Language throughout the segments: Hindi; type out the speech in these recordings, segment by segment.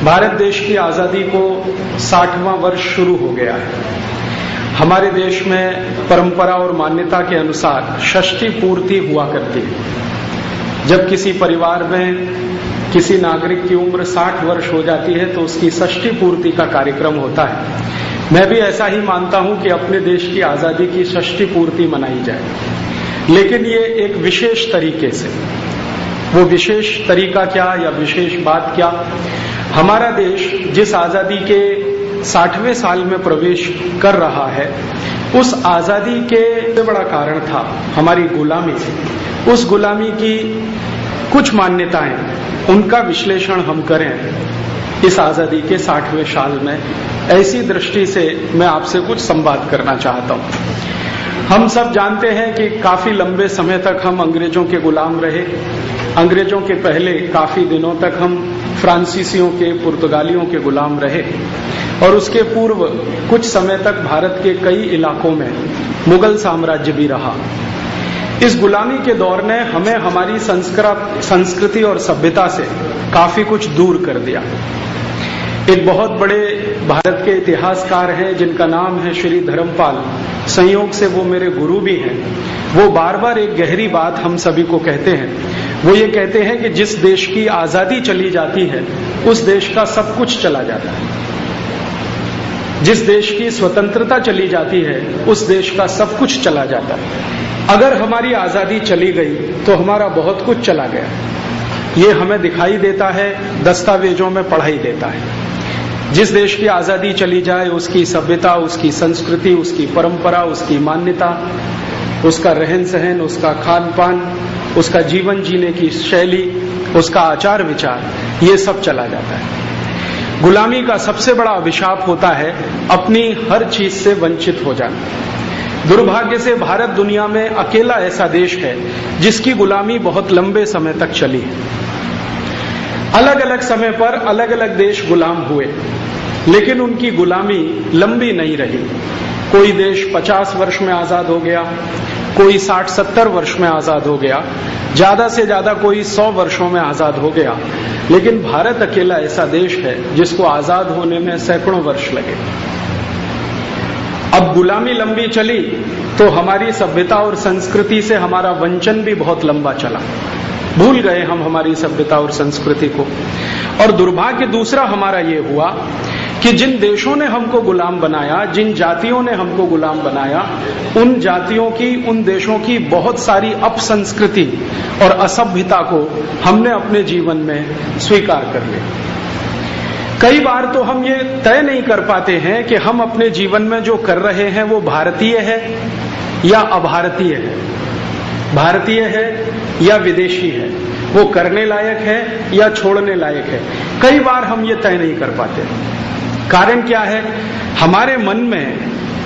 भारत देश की आजादी को 60वां वर्ष शुरू हो गया है। हमारे देश में परंपरा और मान्यता के अनुसार षष्ठी पूर्ति हुआ करती है। जब किसी परिवार में किसी नागरिक की उम्र 60 वर्ष हो जाती है तो उसकी षष्ठी पूर्ति का कार्यक्रम होता है। मैं भी ऐसा ही मानता हूं कि अपने देश की आजादी की षष्ठी पूर्ति मनाई जाए, लेकिन ये एक विशेष तरीके से। वो विशेष तरीका क्या या विशेष बात क्या? हमारा देश जिस आजादी के 60वें साल में प्रवेश कर रहा है, उस आजादी के सबसे बड़ा कारण था हमारी गुलामी। उस गुलामी की कुछ मान्यताएं, उनका विश्लेषण हम करें इस आजादी के 60वें साल में। ऐसी दृष्टि से मैं आपसे कुछ संवाद करना चाहता हूं। हम सब जानते हैं कि काफी लंबे समय तक हम अंग्रेजों के गुलाम रहे। अंग्रेजों के पहले काफी दिनों तक हम फ्रांसीसियों के, पुर्तगालियों के गुलाम रहे, और उसके पूर्व कुछ समय तक भारत के कई इलाकों में मुगल साम्राज्य भी रहा। इस गुलामी के दौर ने हमें हमारी संस्कृति और सभ्यता से काफी कुछ दूर कर दिया। एक बहुत बड़े भारत के इतिहासकार हैं जिनका नाम है श्री धर्मपाल, संयोग से वो मेरे गुरु भी हैं। वो बार बार एक गहरी बात हम सभी को कहते हैं। वो ये कहते हैं कि जिस देश की आजादी चली जाती है उस देश का सब कुछ चला जाता है। जिस देश की स्वतंत्रता चली जाती है उस देश का सब कुछ चला जाता है। अगर हमारी आजादी चली गई तो हमारा बहुत कुछ चला गया। ये हमें दिखाई देता है, दस्तावेजों में पढ़ाई देता है। जिस देश की आजादी चली जाए उसकी सभ्यता, उसकी संस्कृति, उसकी परंपरा, उसकी मान्यता, उसका रहन सहन, उसका खान पान, उसका जीवन जीने की शैली, उसका आचार विचार, ये सब चला जाता है। गुलामी का सबसे बड़ा अभिशाप होता है अपनी हर चीज से वंचित हो जाना। दुर्भाग्य से भारत दुनिया में अकेला ऐसा देश है जिसकी गुलामी बहुत लंबे समय तक चली है। अलग अलग समय पर अलग अलग देश गुलाम हुए, लेकिन उनकी गुलामी लंबी नहीं रही। कोई देश 50 वर्ष में आजाद हो गया, कोई 60-70 वर्ष में आजाद हो गया, ज्यादा से ज्यादा कोई 100 वर्षों में आजाद हो गया। लेकिन भारत अकेला ऐसा देश है जिसको आजाद होने में सैकड़ों वर्ष लगे। अब गुलामी लंबी चली तो हमारी सभ्यता और संस्कृति से हमारा वंचन भी बहुत लंबा चला। भूल गए हम हमारी सभ्यता और संस्कृति को। और दुर्भाग्य दूसरा हमारा ये हुआ कि जिन देशों ने हमको गुलाम बनाया, जिन जातियों ने हमको गुलाम बनाया, उन जातियों की, उन देशों की बहुत सारी अपसंस्कृति और असभ्यता को हमने अपने जीवन में स्वीकार कर लिया। कई बार तो हम ये तय नहीं कर पाते हैं कि हम अपने जीवन में जो कर रहे हैं वो भारतीय है या अभारतीय है, भारतीय है या विदेशी है, वो करने लायक है या छोड़ने लायक है। कई बार हम ये तय नहीं कर पाते। कारण क्या है? हमारे मन में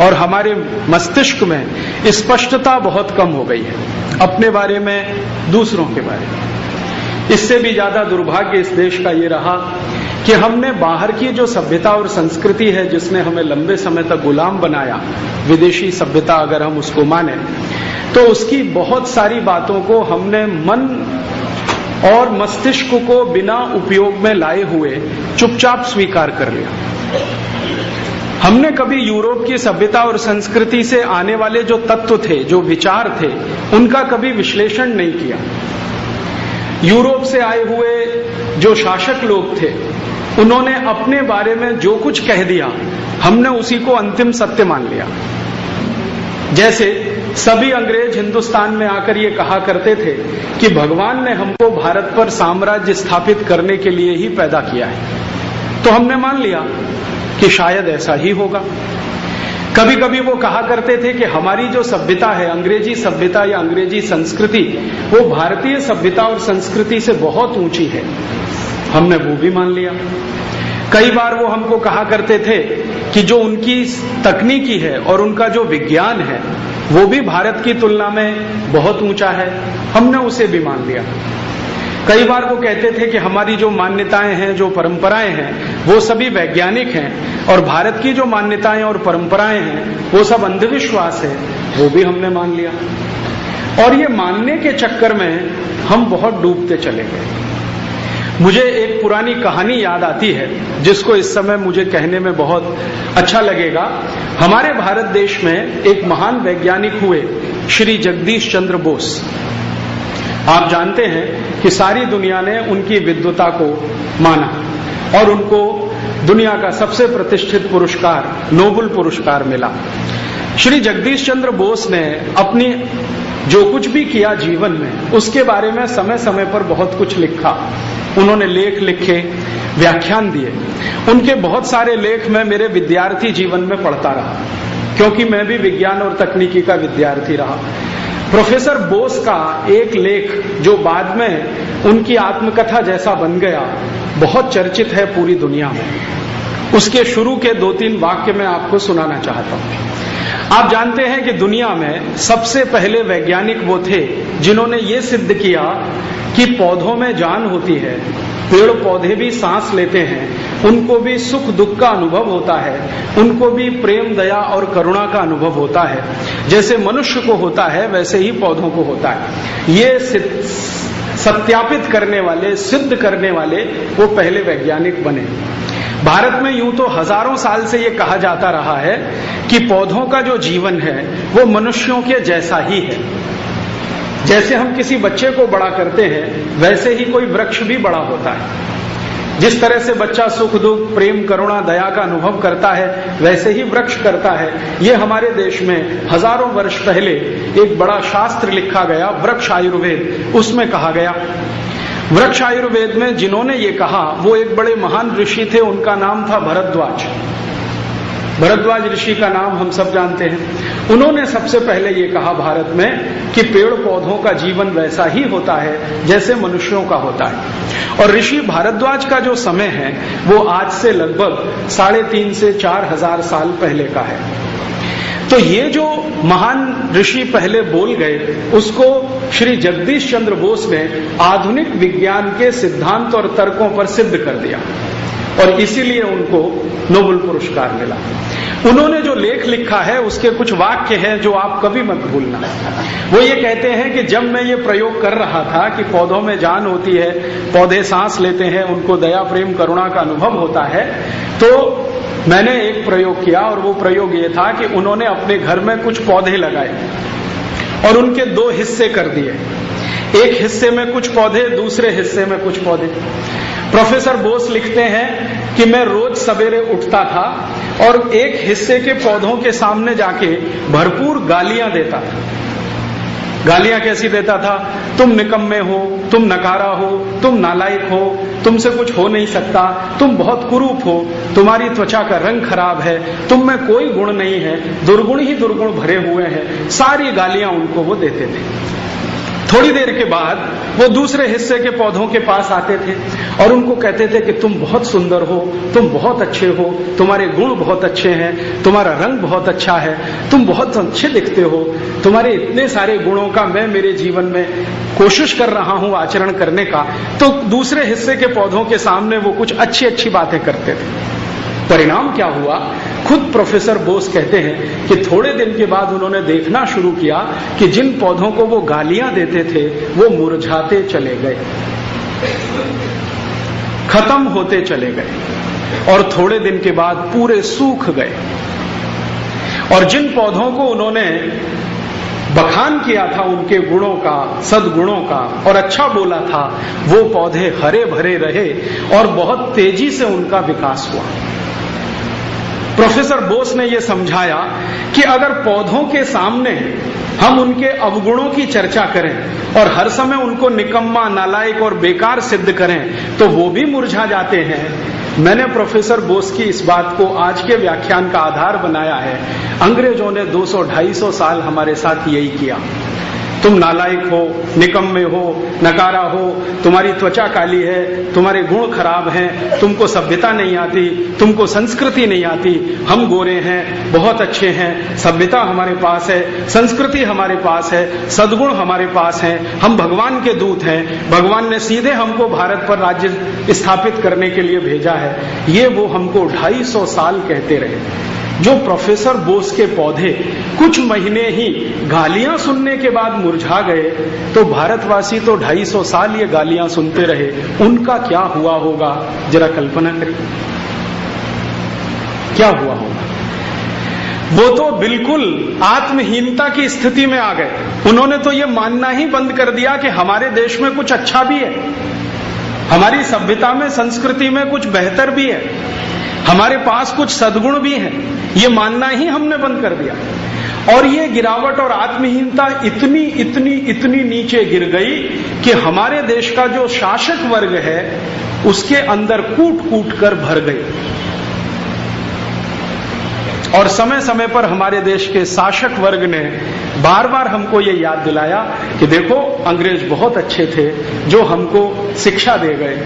और हमारे मस्तिष्क में स्पष्टता बहुत कम हो गई है अपने बारे में, दूसरों के बारे में। इससे भी ज्यादा दुर्भाग्य इस देश का ये रहा कि हमने बाहर की जो सभ्यता और संस्कृति है जिसने हमें लंबे समय तक गुलाम बनाया, विदेशी सभ्यता अगर हम उसको माने, तो उसकी बहुत सारी बातों को हमने मन और मस्तिष्क को बिना उपयोग में लाए हुए चुपचाप स्वीकार कर लिया। हमने कभी यूरोप की सभ्यता और संस्कृति से आने वाले जो तत्व थे, जो विचार थे, उनका कभी विश्लेषण नहीं किया। यूरोप से आए हुए जो शासक लोग थे, उन्होंने अपने बारे में जो कुछ कह दिया, हमने उसी को अंतिम सत्य मान लिया। जैसे सभी अंग्रेज हिंदुस्तान में आकर ये कहा करते थे कि भगवान ने हमको भारत पर साम्राज्य स्थापित करने के लिए ही पैदा किया है, तो हमने मान लिया कि शायद ऐसा ही होगा। कभी कभी वो कहा करते थे कि हमारी जो सभ्यता है, अंग्रेजी सभ्यता या अंग्रेजी संस्कृति, वो भारतीय सभ्यता और संस्कृति से बहुत ऊंची है, हमने वो भी मान लिया। कई बार वो हमको कहा करते थे कि जो उनकी तकनीकी है और उनका जो विज्ञान है वो भी भारत की तुलना में बहुत ऊंचा है, हमने उसे भी मान लिया। कई बार वो कहते थे कि हमारी जो मान्यताएं हैं, जो परंपराएं हैं, वो सभी वैज्ञानिक हैं, और भारत की जो मान्यताएं और परंपराएं हैं वो सब अंधविश्वास है, वो भी हमने मान लिया। और ये मानने के चक्कर में हम बहुत डूबते चले गए। मुझे एक पुरानी कहानी याद आती है जिसको इस समय मुझे कहने में बहुत अच्छा लगेगा। हमारे भारत देश में एक महान वैज्ञानिक हुए श्री जगदीश चंद्र बोस। आप जानते हैं कि सारी दुनिया ने उनकी विद्वता को माना और उनको दुनिया का सबसे प्रतिष्ठित पुरस्कार नोबेल पुरस्कार मिला। श्री जगदीश चंद्र बोस ने अपनी जो कुछ भी किया जीवन में उसके बारे में समय समय पर बहुत कुछ लिखा। उन्होंने लेख लिखे, व्याख्यान दिए। उनके बहुत सारे लेख मैं मेरे विद्यार्थी जीवन में पढ़ता रहा, क्योंकि मैं भी विज्ञान और तकनीकी का विद्यार्थी रहा। प्रोफेसर बोस का एक लेख जो बाद में उनकी आत्मकथा जैसा बन गया, बहुत चर्चित है पूरी दुनिया में। उसके शुरू के 2-3 वाक्य मैं आपको सुनाना चाहता हूं। आप जानते हैं कि दुनिया में सबसे पहले वैज्ञानिक वो थे जिन्होंने ये सिद्ध किया कि पौधों में जान होती है, पेड़ पौधे भी सांस लेते हैं, उनको भी सुख दुख का अनुभव होता है, उनको भी प्रेम दया और करुणा का अनुभव होता है। जैसे मनुष्य को होता है वैसे ही पौधों को होता है। ये सत्यापित करने वाले, सिद्ध करने वाले वो पहले वैज्ञानिक बने। भारत में यूं तो हजारों साल से ये कहा जाता रहा है कि पौधों का जो जीवन है वो मनुष्यों के जैसा ही है। जैसे हम किसी बच्चे को बड़ा करते हैं वैसे ही कोई वृक्ष भी बड़ा होता है। जिस तरह से बच्चा सुख दुख प्रेम करुणा दया का अनुभव करता है वैसे ही वृक्ष करता है। ये हमारे देश में हजारों वर्ष पहले एक बड़ा शास्त्र लिखा गया, वृक्ष आयुर्वेद। उसमें कहा गया, वृक्ष आयुर्वेद में जिन्होंने ये कहा वो एक बड़े महान ऋषि थे, उनका नाम था भरद्वाज। भरद्वाज ऋषि का नाम हम सब जानते हैं। उन्होंने सबसे पहले ये कहा भारत में कि पेड़ पौधों का जीवन वैसा ही होता है जैसे मनुष्यों का होता है। और ऋषि भारद्वाज का जो समय है वो आज से लगभग 3.5 से 4,000 साल पहले का है। तो ये जो महान ऋषि पहले बोल गए उसको श्री जगदीश चंद्र बोस ने आधुनिक विज्ञान के सिद्धांत और तर्कों पर सिद्ध कर दिया और इसीलिए उनको नोबेल पुरस्कार मिला। उन्होंने जो लेख लिखा है उसके कुछ वाक्य हैं जो आप कभी मत भूलना। वो ये कहते हैं कि जब मैं ये प्रयोग कर रहा था कि पौधों में जान होती है, पौधे सांस लेते हैं, उनको दया प्रेम करुणा का अनुभव होता है, तो मैंने एक प्रयोग किया और वो प्रयोग ये था कि उन्होंने अपने घर में कुछ पौधे लगाए और उनके 2 हिस्से कर दिए। एक हिस्से में कुछ पौधे, दूसरे हिस्से में कुछ पौधे। प्रोफेसर बोस लिखते हैं कि मैं रोज सवेरे उठता था और एक हिस्से के पौधों के सामने जाके भरपूर गालियां देता था। गालियां कैसी देता था? तुम निकम्मे हो, तुम नकारा हो, तुम नालायक हो, तुमसे कुछ हो नहीं सकता, तुम बहुत कुरूप हो, तुम्हारी त्वचा का रंग खराब है, तुम में कोई गुण नहीं है, दुर्गुण ही दुर्गुण भरे हुए हैं। सारी गालियां उनको वो देते थे। थोड़ी देर के बाद वो दूसरे हिस्से के पौधों के पास आते थे और उनको कहते थे कि तुम बहुत सुंदर हो, तुम बहुत अच्छे हो, तुम्हारे गुण बहुत अच्छे हैं, तुम्हारा रंग बहुत अच्छा है, तुम बहुत अच्छे दिखते हो, तुम्हारे इतने सारे गुणों का मैं मेरे जीवन में कोशिश कर रहा हूं आचरण करने का। तो दूसरे हिस्से के पौधों के सामने वो कुछ अच्छी अच्छी बातें करते थे। परिणाम क्या हुआ? खुद प्रोफेसर बोस कहते हैं कि थोड़े दिन के बाद उन्होंने देखना शुरू किया कि जिन पौधों को वो गालियां देते थे वो मुरझाते चले गए, खत्म होते चले गए और थोड़े दिन के बाद पूरे सूख गए। और जिन पौधों को उन्होंने बखान किया था उनके गुणों का, सद्गुणों का और अच्छा बोला था, वो पौधे हरे भरे रहे और बहुत तेजी से उनका विकास हुआ। प्रोफेसर बोस ने यह समझाया कि अगर पौधों के सामने हम उनके अवगुणों की चर्चा करें और हर समय उनको निकम्मा, नालायक और बेकार सिद्ध करें तो वो भी मुरझा जाते हैं। मैंने प्रोफेसर बोस की इस बात को आज के व्याख्यान का आधार बनाया है। अंग्रेजों ने 200-250 साल हमारे साथ यही किया। तुम नालायक हो, निकम्मे हो, नकारा हो, तुम्हारी त्वचा काली है, तुम्हारे गुण खराब हैं, तुमको सभ्यता नहीं आती, तुमको संस्कृति नहीं आती, हम गोरे हैं, बहुत अच्छे हैं, सभ्यता हमारे पास है, संस्कृति हमारे पास है, सद्गुण हमारे पास है, हम भगवान के दूत हैं, भगवान ने सीधे हमको भारत पर राज्य स्थापित करने के लिए भेजा है। ये वो हमको 250 साल कहते रहे। जो प्रोफेसर बोस के पौधे कुछ महीने ही गालियां सुनने के बाद मुरझा गए, तो भारतवासी तो 250 साल ये गालियां सुनते रहे, उनका क्या हुआ होगा जरा कल्पना करिए, क्या हुआ होगा। वो तो बिल्कुल आत्महीनता की स्थिति में आ गए। उन्होंने तो ये मानना ही बंद कर दिया कि हमारे देश में कुछ अच्छा भी है, हमारी सभ्यता में, संस्कृति में कुछ बेहतर भी है, हमारे पास कुछ सद्गुण भी हैं। ये मानना ही हमने बंद कर दिया। और ये गिरावट और आत्महीनता इतनी इतनी इतनी नीचे गिर गई कि हमारे देश का जो शासक वर्ग है उसके अंदर कूट कूट कर भर गई। और समय समय पर हमारे देश के शासक वर्ग ने बार बार हमको ये याद दिलाया कि देखो, अंग्रेज बहुत अच्छे थे जो हमको शिक्षा दे गए,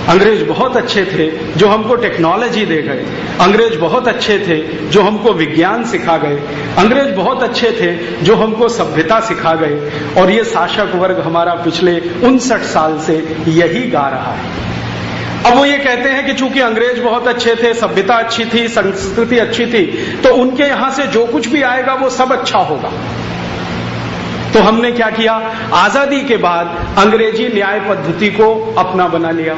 अंग्रेज बहुत अच्छे थे जो हमको टेक्नोलॉजी दे गए, अंग्रेज बहुत अच्छे थे जो हमको विज्ञान सिखा गए, अंग्रेज बहुत अच्छे थे जो हमको सभ्यता सिखा गए। और ये शासक वर्ग हमारा पिछले 59 साल से यही गा रहा है। अब वो ये कहते हैं कि चूंकि अंग्रेज बहुत अच्छे थे, सभ्यता अच्छी थी, संस्कृति अच्छी थी, तो उनके यहां से जो कुछ भी आएगा वो सब अच्छा होगा। तो हमने क्या किया, आजादी के बाद अंग्रेजी न्याय पद्धति को अपना बना लिया,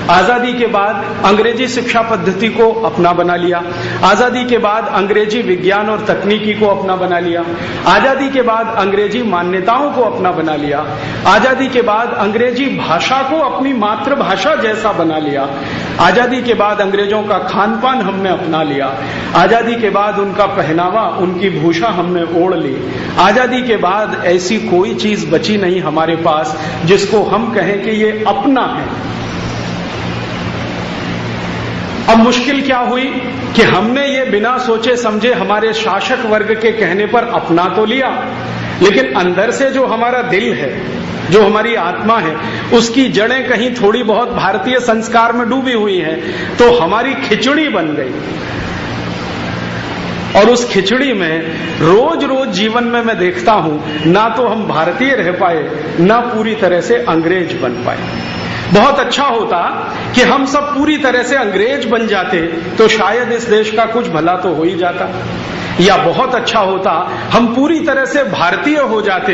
आजादी के बाद अंग्रेजी शिक्षा पद्धति को अपना बना लिया, आजादी के बाद अंग्रेजी विज्ञान और तकनीकी को अपना बना लिया, आजादी के बाद अंग्रेजी मान्यताओं को अपना बना लिया, आजादी के बाद अंग्रेजी भाषा को अपनी मातृभाषा जैसा बना लिया, आजादी के बाद अंग्रेजों का खान पान हमने अपना लिया, आजादी के बाद उनका पहनावा, उनकी भूषा हमने ओढ़ ली, आजादी के बाद ऐसी कोई चीज बची नहीं हमारे पास जिसको हम कहें कि ये अपना है। अब मुश्किल क्या हुई कि हमने ये बिना सोचे समझे हमारे शासक वर्ग के कहने पर अपना तो लिया, लेकिन अंदर से जो हमारा दिल है, जो हमारी आत्मा है, उसकी जड़ें कहीं थोड़ी बहुत भारतीय संस्कार में डूबी हुई हैं, तो हमारी खिचड़ी बन गई। और उस खिचड़ी में रोज रोज जीवन में मैं देखता हूं, ना तो हम भारतीय रह पाए, ना पूरी तरह से अंग्रेज बन पाए। बहुत अच्छा होता कि हम सब पूरी तरह से अंग्रेज बन जाते, तो शायद इस देश का कुछ भला तो हो ही जाता, या बहुत अच्छा होता हम पूरी तरह से भारतीय हो जाते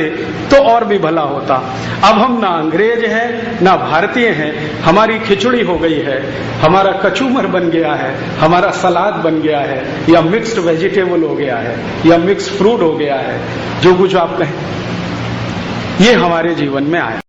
तो और भी भला होता। अब हम ना अंग्रेज हैं ना भारतीय हैं, हमारी खिचड़ी हो गई है, हमारा कचूमर बन गया है, हमारा सलाद बन गया है, या मिक्स्ड वेजिटेबल हो गया है, या मिक्स फ्रूट हो गया है, जो कुछ आप कहें, ये हमारे जीवन में आया।